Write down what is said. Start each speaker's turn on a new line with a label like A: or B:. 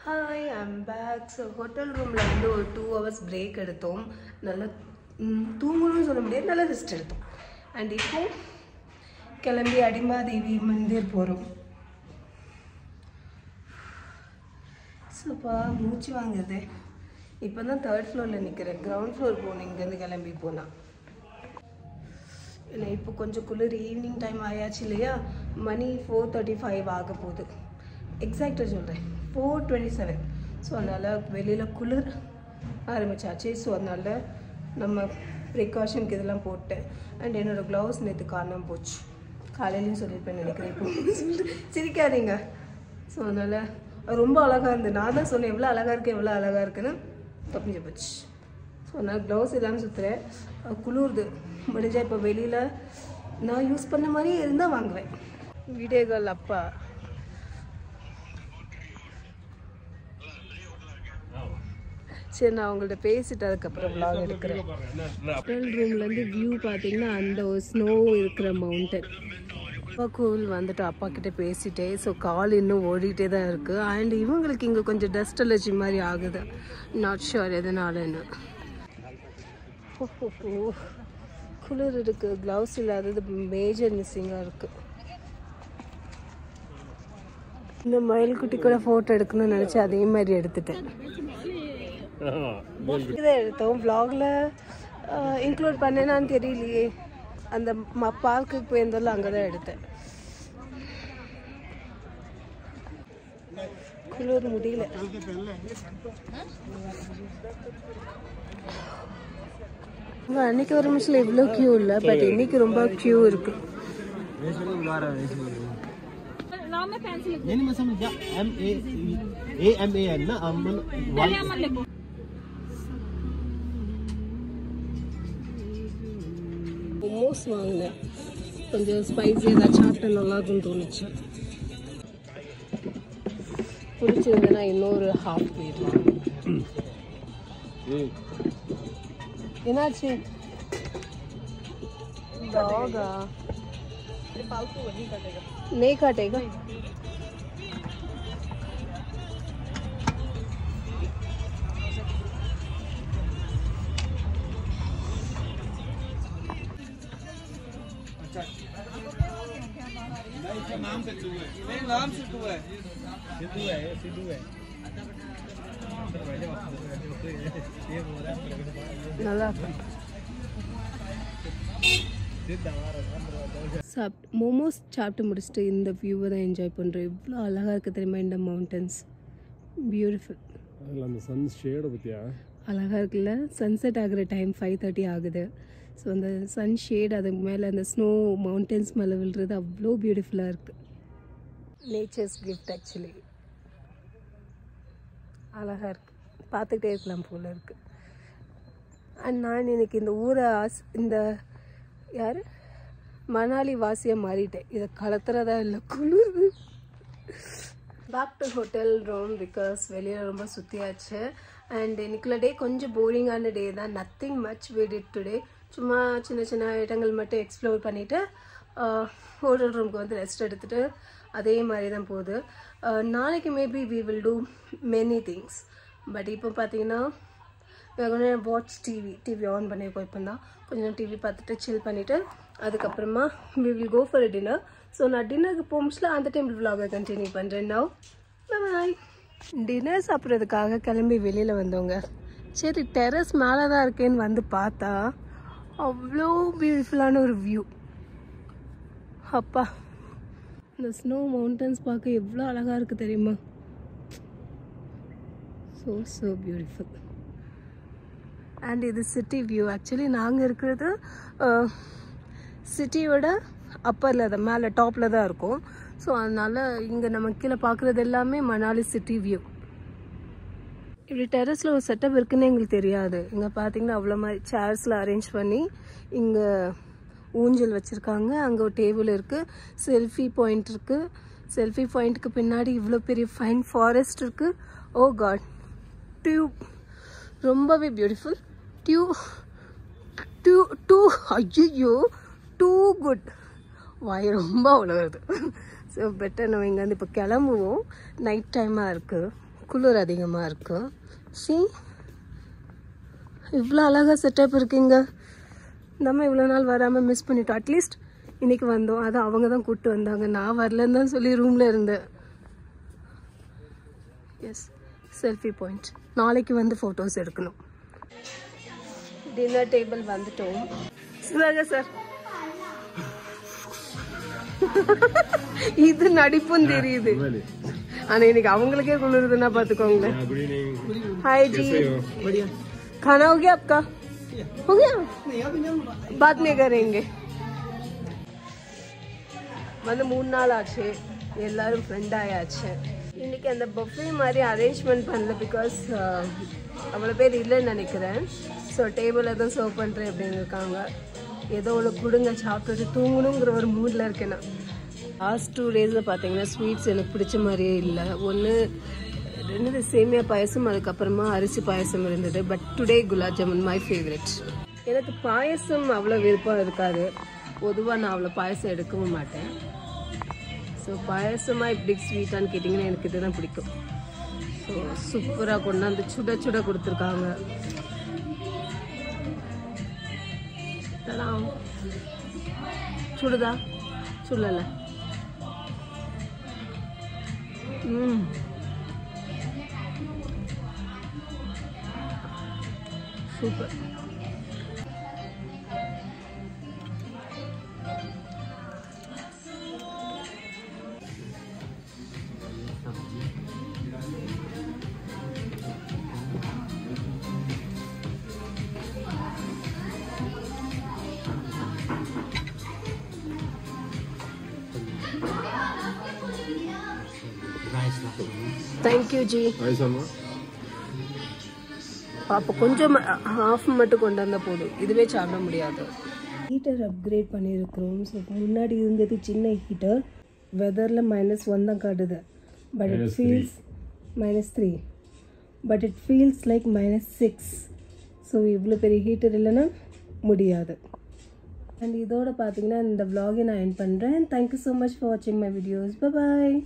A: Hi, I'm back. So hotel roomல வந்து ஒரு 2 hours break எடுத்தோம். நல்லா தூங்கணும்னு சொல்ல முடியாது, நல்லா ரெஸ்ட் எடுத்தோம். அண்ட் இப்போ கிளம்பி அடிமாதேவி மந்திர் போகிறோம். சோப்பா மூச்சு வாங்குது. இப்போ தான் 3rd floorல நிற்கிறேன். கிரவுண்ட் ஃப்ளோர் போகணும் இங்கேருந்து கிளம்பி போனால். இல்லை இப்போ கொஞ்சம் குளிர் ஈவினிங் டைம் ஆயாச்சு இல்லையா, மணி 4:35 ஆக போகுது. எக்ஸாக்டாக சொல்கிறேன் 4:27. ஸோ அதனால் வெளியில் குளிர் ஆரம்பிச்சாச்சு. ஸோ அதனால் நம்ம ப்ரிகாஷனுக்கு இதெல்லாம் போட்டேன். அண்ட் என்னோடய க்ளவுஸ் நேற்று காணாமல் போச்சு. காலையிலையும் சொல்லியிருப்பேன் நினைக்கிறேன். இப்போ சிரிக்காதீங்க. ஸோ அதனால் ரொம்ப அழகாக இருந்தது. நான் தான் சொன்னேன் எவ்வளோ அழகாக இருக்குது எவ்வளோ அழகாக இருக்குன்னு. தப்பிஞ்சு போச்சு. ஸோ அதனால் க்ளவுஸ் இல்லாமல் சுற்றுறேன். குளிர்து முடிஞ்சால் இப்போ வெளியில் நான் யூஸ் பண்ண மாதிரியே இருந்தால் வாங்குவேன். வீடியோகள் அப்பா சரி, நான் அவங்கள்ட்ட பேசிட்டு அதுக்கப்புறம் vlog எடுக்கிறேன். ஹோட்டல் ரூம்லேருந்து வியூ பார்த்தீங்கன்னா அந்த ஒரு ஸ்னோ இருக்கிற மவுண்டன். அப்பா கோவில் வந்துட்டு அப்பா கிட்டே பேசிட்டே. ஸோ கால் இன்னும் ஓடிட்டே தான் இருக்குது. அண்ட் இவங்களுக்கு இங்கே கொஞ்சம் டஸ்ட் அலர்ஜி மாதிரி ஆகுது. நாட் ஷுர் எதனாலன்னு. குளிர் இருக்குது. க்ளவுஸ் இல்லாதது மேஜர் மிஸ்ஸிங்காக இருக்குது. இந்த மயில்குட்டி கூட ஃபோட்டோ எடுக்கணும்னு நினச்சி அதே மாதிரி எடுத்துட்டேன். இதை எடுத்தோம். vlogல இன்க்ளூட் பண்ணேனான்னு தெரியலையே. அந்த பார்க்குக்கு போயிருந்தாலும் அங்கே தான் எடுத்தேன். குளிர் முடியல. அன்னைக்கு ஒரு நிமிஷம் இவ்வளோ க்யூ இல்லை, பட் இன்னைக்கு ரொம்ப க்யூ இருக்கு. மோமோஸ் வாங்கினேன். கொஞ்சம் ஸ்பைஸி ஏதாச்சும் சாப்பிட்டா நல்லா இருக்குன்னு தோணுச்சு. பிடிச்சிருந்தேன்னா இன்னொரு ஹாஃப் பிளேட் வாங்கினேன். என்னாச்சு? டாகா नहीं काटेगा. नाम से सिद्धू है. नहीं, नाम सिद्धू है. सिद्धू है, सिद्धू है. நல்லா மோமோஸ் சாப்பிட்டு முடிச்சுட்டு இந்த வியூவை தான் என்ஜாய் பண்ணுறேன். இவ்வளோ அழகாக இருக்குது தெரியுமா இந்த மவுண்டன்ஸ். பியூட்டிஃபுல்.
B: அந்த சன் ஷேடை பற்றியா
A: அழகாக இருக்குல்ல. சன்செட் ஆகிற டைம் 5:30 ஆகுது. ஸோ அந்த சன் ஷேட் அதுக்கு மேலே அந்த ஸ்னோ மவுண்டன்ஸ் மேலே விழுறது அவ்வளோ பியூட்டிஃபுல்லாக இருக்குது. Nature's gift actually. அழகாக இருக்குது. பார்த்துக்கிட்டே இருக்கலாம் போல் இருக்குது. அண்ட் நான் இன்னைக்கு இந்த ஊரை இந்த யார் மணாலி வாசியாக மாறிட்டேன். இதை கலத்துறதா இல்லை, குளிர். Back to hotel room because வெளியில் ரொம்ப சுற்றியாச்சு. அண்ட் இன்னைக்குள்ள டே கொஞ்சம் போரிங்கான டே தான். Nothing much we did today. சும்மா சின்ன சின்ன இடங்கள் மட்டும் எக்ஸ்ப்ளோர் பண்ணிவிட்டு ஹோட்டல் ரூமுக்கு வந்து ரெஸ்ட் எடுத்துகிட்டு அதே மாதிரி தான் போகுது. நாளைக்கு maybe we will do many things. But இப்போ பார்த்தீங்கன்னா வாட்ச் டிவி ஆன் பண்ணியிருக்கோம். இப்போ தான் கொஞ்சம் டிவி பார்த்துட்டு சில் பண்ணிவிட்டு அதுக்கப்புறமா we will go for dinner. So நான் டின்னருக்கு போகும்போது அந்த டைமில் விலாகை கண்டினியூ பண்ணுறேன். Now bye. டின்னர் சாப்பிட்றதுக்காக கிளம்பி வெளியில் வந்தவங்க. சரி டெரஸ் மேலே தான் இருக்கேன்னு வந்து பார்த்தா அவ்வளோ பியூட்டிஃபுல்லான ஒரு வியூ. அப்பா இந்த ஸ்னோ மவுண்டன்ஸ் பார்க்க எவ்வளோ அழகாக இருக்குது தெரியுமா. So beautiful. அண்ட் இது சிட்டி வியூ. ஆக்சுவலி நாங்கள் இருக்கிறது சிட்டியோட அப்பரில் தான், மேலே டாப்பில் தான் இருக்கும். ஸோ அதனால் இங்கே நம்ம கீழே பார்க்குறது எல்லாமே மணாலி சிட்டி வியூ. இப்படி டெரஸில் ஒரு செட்டப் இருக்குன்னு எங்களுக்கு தெரியாது. இங்கே பார்த்தீங்கன்னா அவ்வளோ மாதிரி சேர்ஸில் அரேஞ்ச் பண்ணி இங்கே ஊஞ்சல் வச்சுருக்காங்க. அங்கே ஒரு டேபிள் இருக்குது. செல்ஃபி பாயிண்ட் இருக்குது. செல்ஃபி பாயிண்ட்டுக்கு பின்னாடி இவ்வளோ பெரிய ஃபைன் ஃபாரஸ்ட் இருக்குது. ஓ காட், டியூப் ரொம்பவே பியூட்டிஃபுல். ஐயோ டூ குட். வாய் ரொம்ப அவ்வளோ வருது. ஸோ பெட்டர் நம்ம இங்கேருந்து இப்போ கிளம்புவோம். நைட் டைமாக இருக்குது. குளிர் அதிகமாக இருக்கும். சி இவ்வளோ அழகாக செட்டப் இருக்குங்க. நம்ம இவ்வளோ நாள் வராமல் மிஸ் பண்ணிட்டோம். அட்லீஸ்ட் இன்றைக்கி வந்தோம், அது அவங்க தான் கூப்பிட்டு வந்தாங்க. நான் வரலன்னு தான் சொல்லி ரூமில் இருந்தேன். Yes, selfie point. நாளைக்கு வந்து ஃபோட்டோஸ் எடுக்கணும். டின்னர் டேபிள் வந்துட்டோம். சிவாங்க சார், இது நடிப்பும் தெரியுது. ஆனா இன்னைக்கு அவங்களுக்கே குளிருதுன்னா பாத்துக்கோங்களேன். हाय जी, खाना हो गया आपका? हो गया, बाद में करेंगे. வந்து 3 நாள் ஆச்சு, எல்லாரும் ஃப்ரெண்ட் ஆயாச்சு. இன்னைக்கு அந்த பஃபே மாதிரி அரேஞ்ச்மெண்ட் பண்ணல, பிகாஸ் அவ்வளோ பேர் இல்லைன்னு நினைக்கிறேன். ஸோ டேபிள் எதுவும் சர்வ் பண்ணுறேன் அப்படின்னு இருக்காங்க. ஏதோ ஒன்று கொடுங்க, சாப்பிட்டுட்டு தூங்கணுங்கிற ஒரு மூடில் இருக்கேன் நான். லாஸ்ட் 2 டேஸில் பார்த்தீங்கன்னா ஸ்வீட்ஸ் எனக்கு பிடிச்ச மாதிரியே இல்லை. ஒன்று 2 சேமியா பாயசம், அதுக்கப்புறமா அரிசி பாயசம் இருந்தது. But today gulab jamun my favourite. எனக்கு பாயசம் அவ்வளோ விருப்பம் இருக்காது. பொதுவாக நான் அவ்வளோ பாயசம் எடுக்கவும் மாட்டேன். ஸோ பாயசமாக இப்படி ஸ்வீட்டான்னு கேட்டிங்கன்னா எனக்கு இதுதான் பிடிக்கும். ஸோ சூப்பராக கொண்டாந்து சுட சுட கொடுத்துருக்காங்க. சுடுதா சுடல. சூப்பர். Thank you G. அப்போ கொஞ்சம் ஹாஃப் மட்டும் கொண்டு வந்தால் போதும், இதுவே சாப்பிட முடியாது. ஹீட்டர் அப்கிரேட் பண்ணியிருக்கிறோம். ஸோ முன்னாடி இருந்தது சின்ன ஹீட்டர், வெதரில் -1 தான் காட்டுது. But it feels -3, but it feels like -6. So இவ்வளோ பெரிய ஹீட்டர் இல்லைன்னா முடியாது. அண்ட் இதோட பார்த்தீங்கன்னா இந்த vlog நான் எண்ட் பண்ணுறேன். தேங்க்யூ ஸோ மச் ஃபார் வாட்சிங் மை வீடியோஸ். Bye bye.